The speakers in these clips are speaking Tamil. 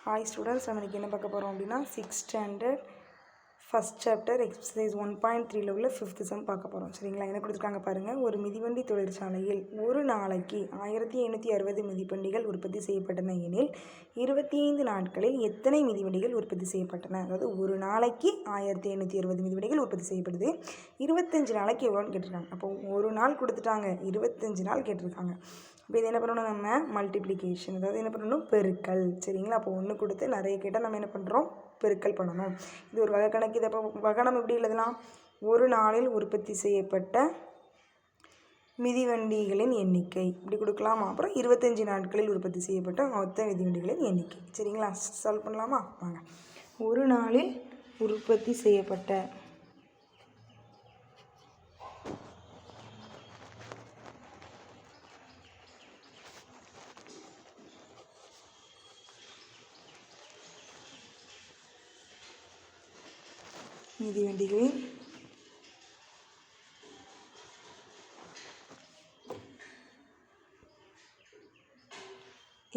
ஹாய் ஸ்டூடெண்ட்ஸ், நம்ம இன்றைக்கி என்ன பார்க்க போகிறோம் அப்படின்னா 6th standard first chapter exercise 1.3 உள்ள 5th சம் பார்க்க போகிறோம். சரிங்களா? என்ன கொடுத்துருக்காங்க பாருங்கள். ஒரு மிதிவண்டி தொழிற்சாலையில் ஒரு நாளைக்கு 1760 மிதிவண்டிகள் உற்பத்தி செய்யப்பட்டன எனில் 25 நாட்களில் எத்தனை மிதிவண்டிகள் உற்பத்தி செய்யப்பட்டன? அதாவது ஒரு நாளைக்கு 1760 மிதிவண்டிகள் உற்பத்தி செய்யப்படுது. 25 நாளைக்கு எவ்வளோன்னு கேட்டிருக்காங்க. அப்போ ஒரு நாள் கொடுத்துட்டாங்க, 25 நாள் கேட்டிருக்காங்க. இப்போ இது என்ன பண்ணணும்? நம்ம மல்டிப்ளிகேஷன், அதாவது என்ன பண்ணணும்? பெருக்கல். சரிங்களா? அப்போ ஒன்று கொடுத்து நிறைய கேட்டால் நம்ம என்ன பண்ணுறோம்? பெருக்கல் பண்ணணும். இது ஒரு வகை கணக்கு. இதை வகை நம்ம எப்படி எழுதலாம்? ஒரு நாளில் உற்பத்தி செய்யப்பட்ட மிதிவண்டிகளின் எண்ணிக்கை இப்படி கொடுக்கலாமா? அப்புறம் 25 நாட்களில் உற்பத்தி செய்யப்பட்ட மொத்த மிதிவண்டிகளின் எண்ணிக்கை. சரிங்களா? சால்வ் பண்ணலாமா? வாங்க. ஒரு நாளில் உற்பத்தி செய்யப்பட்ட மிதிவண்டிகளின்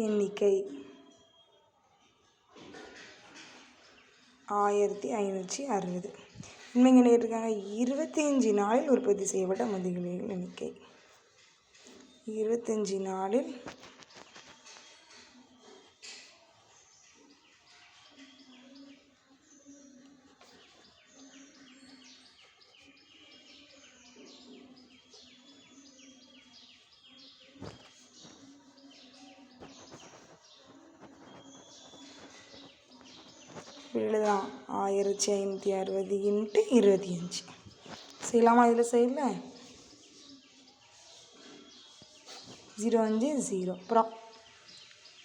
எண்ணிக்கை 1560. உண்மைங்க என்ன கேட்டிருக்காங்க? 25 நாளில் உற்பத்தி செய்யப்பட்ட மிதிவண்டிகளின் எண்ணிக்கை 25 நாளில் எழுதலாம். 1560 × 25 செய்யலாமா? இதில் செய்யல 0 5 0, அப்புறம்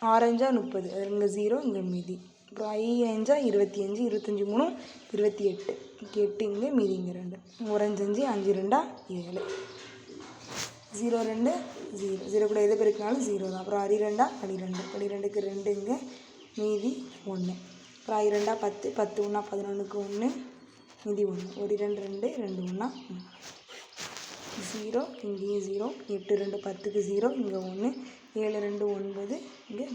6 5 30, அது இங்கே 0 இங்கே மீதி, அப்புறம் 5 5 25, 25 3 28, 8 இங்கே மீதி இங்கே 2, 1 5 5 2 7, 0 2 0, 0 கூட எது பெருக்கினாலும் 0 தான். அப்புறம் 12 12, 12க்கு 2 இங்கே மீதி 1, அப்புறம் 2 10, 10 1 11க்கு 1 மீதி 1, 1 2 2 2 1 0, இங்கேயும் 0, 8 2 10க்கு 0 இங்கே 1, 7 2 9 இங்கே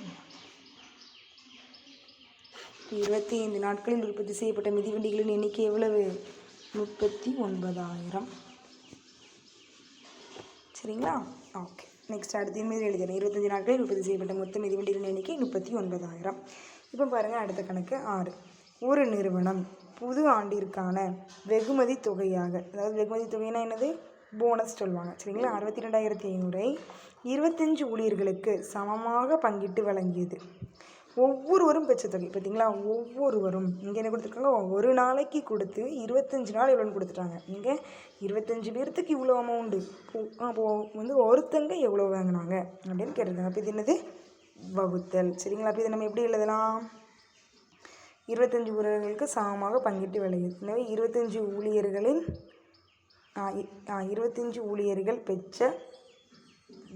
25 நாட்களில் உற்பத்தி செய்யப்பட்ட மிதிவண்டிகளின் எண்ணிக்கை எவ்வளவு? 39,000. சரிங்களா? ஓகே. நெக்ஸ்ட் அடுத்த மாரி எழுதுகிறேன். 25 நாட்களில் உற்பத்தி செய்யப்பட்ட மொத்த மிதிவண்டிகளின் எண்ணிக்கை 39,000. இப்போ பாருங்கள், அடுத்த கணக்கு 6. ஒரு நிறுவனம் புது ஆண்டிற்கான வெகுமதி தொகையாக, அதாவது வெகுமதி தொகைனா என்னது? போனஸ் சொல்லுவாங்க. சரிங்களா? 62,500 25 ஊழியர்களுக்கு சமமாக பங்கிட்டு வழங்கியது. ஒவ்வொருவரும் பெற்ற தொகை பார்த்தீங்களா? ஒவ்வொருவரும் இங்கே என்ன கொடுத்துருக்காங்க? ஒரு நாளைக்கு கொடுத்து 25 நாள் எவ்வளோன்னு கொடுத்துட்டாங்க. இங்கே 25 பேர்த்துக்கு இவ்வளோ அமௌண்ட்டு. அப்போது ஒருத்தங்க எவ்வளோ வாங்கினாங்க அப்படின்னு கேட்டிருக்காங்க. அப்போ இது என்னது? வகுத்தல். சரிங்களா? அப்போ இதை நம்ம எப்படி எழுதலாம்? 25 ஊழியர்களுக்கு சமமாக பங்கிட்டு விளையுது. எனவே 25 ஊழியர்கள் பெற்ற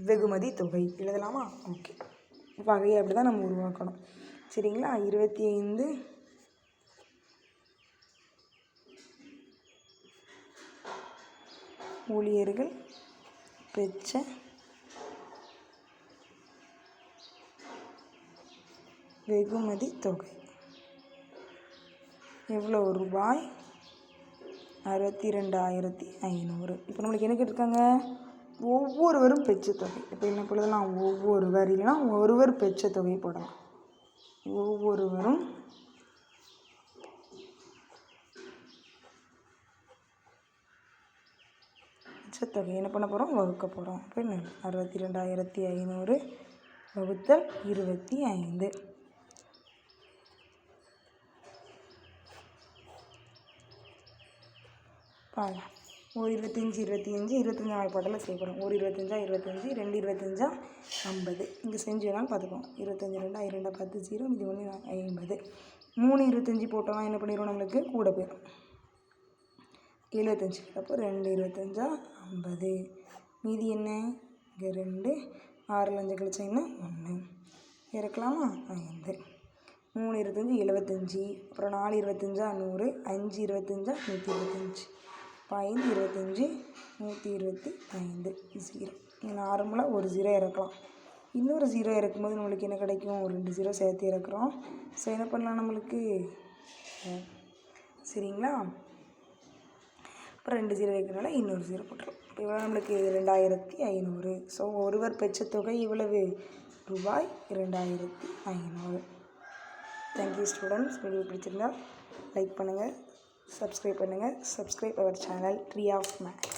வெகுமதி தொகை எழுதலாமா? ஓகே. வகையை அப்படி தான் நம்ம உருவாக்கணும். சரிங்களா? 25 ஊழியர்கள் பெற்ற வெகுமதி தொகை எவ்வளோ? ரூபாய் 62,500. இப்போ நம்மளுக்கு என்ன கேட்டிருக்காங்க? ஒவ்வொருவரும் பெற்ற தொகை. இப்போ என்ன போடலாம்? ஒவ்வொருவர் இல்லைனா ஒருவர் பெற்ற தொகை போடலாம். ஒவ்வொருவரும் பெற்ற தொகை என்ன பண்ண போகிறோம்? வகுக்க போகிறோம். இப்போ என்ன? 62,500 வகுத்தல் 25. பாருங்க, ஒரு 25 25 வாய்ப்பாட்டில் செய்யப்படும். ஒரு 25 25, 2 25 50. இங்கே செஞ்சு வேணாலும் பார்த்துக்கோங்க. 25 2 2 10 0, இது 1 50. 3 25 போட்டோம்னா என்ன பண்ணிடுவோம்? நம்மளுக்கு கூட போயிடும். 75. அப்போ 2 25 50. மீதி என்ன? இங்கே 2, 6 5 கழிச்சிங்கன்னா 1 இறக்கலாமா? 5. 3 25 75, அப்புறம் 4 25 100, 5 25 125, 5 25 125 0. நார்மலாக ஒரு 0 இறக்கலாம். இன்னொரு 0 இறக்கும்போது நம்மளுக்கு என்ன கிடைக்கும்? ஒரு 2 0 சேர்த்து இறக்குறோம். ஸோ என்ன பண்ணலாம் நம்மளுக்கு? சரிங்களா? அப்புறம் 2 0 இருக்கிறனால இன்னொரு 0 போட்டுரும். இப்போ இவ்வளோ நம்மளுக்கு 2500. ஸோ ஒருவர் பெற்ற தொகை இவ்வளவு? ரூபாய் 2500. Thank you students. வீடியோ பிடிச்சிருந்தா லைக் பண்ணுங்கள், சப்ஸ்கிரைப் பண்ணுங்கள். Subscribe our channel tree of maths.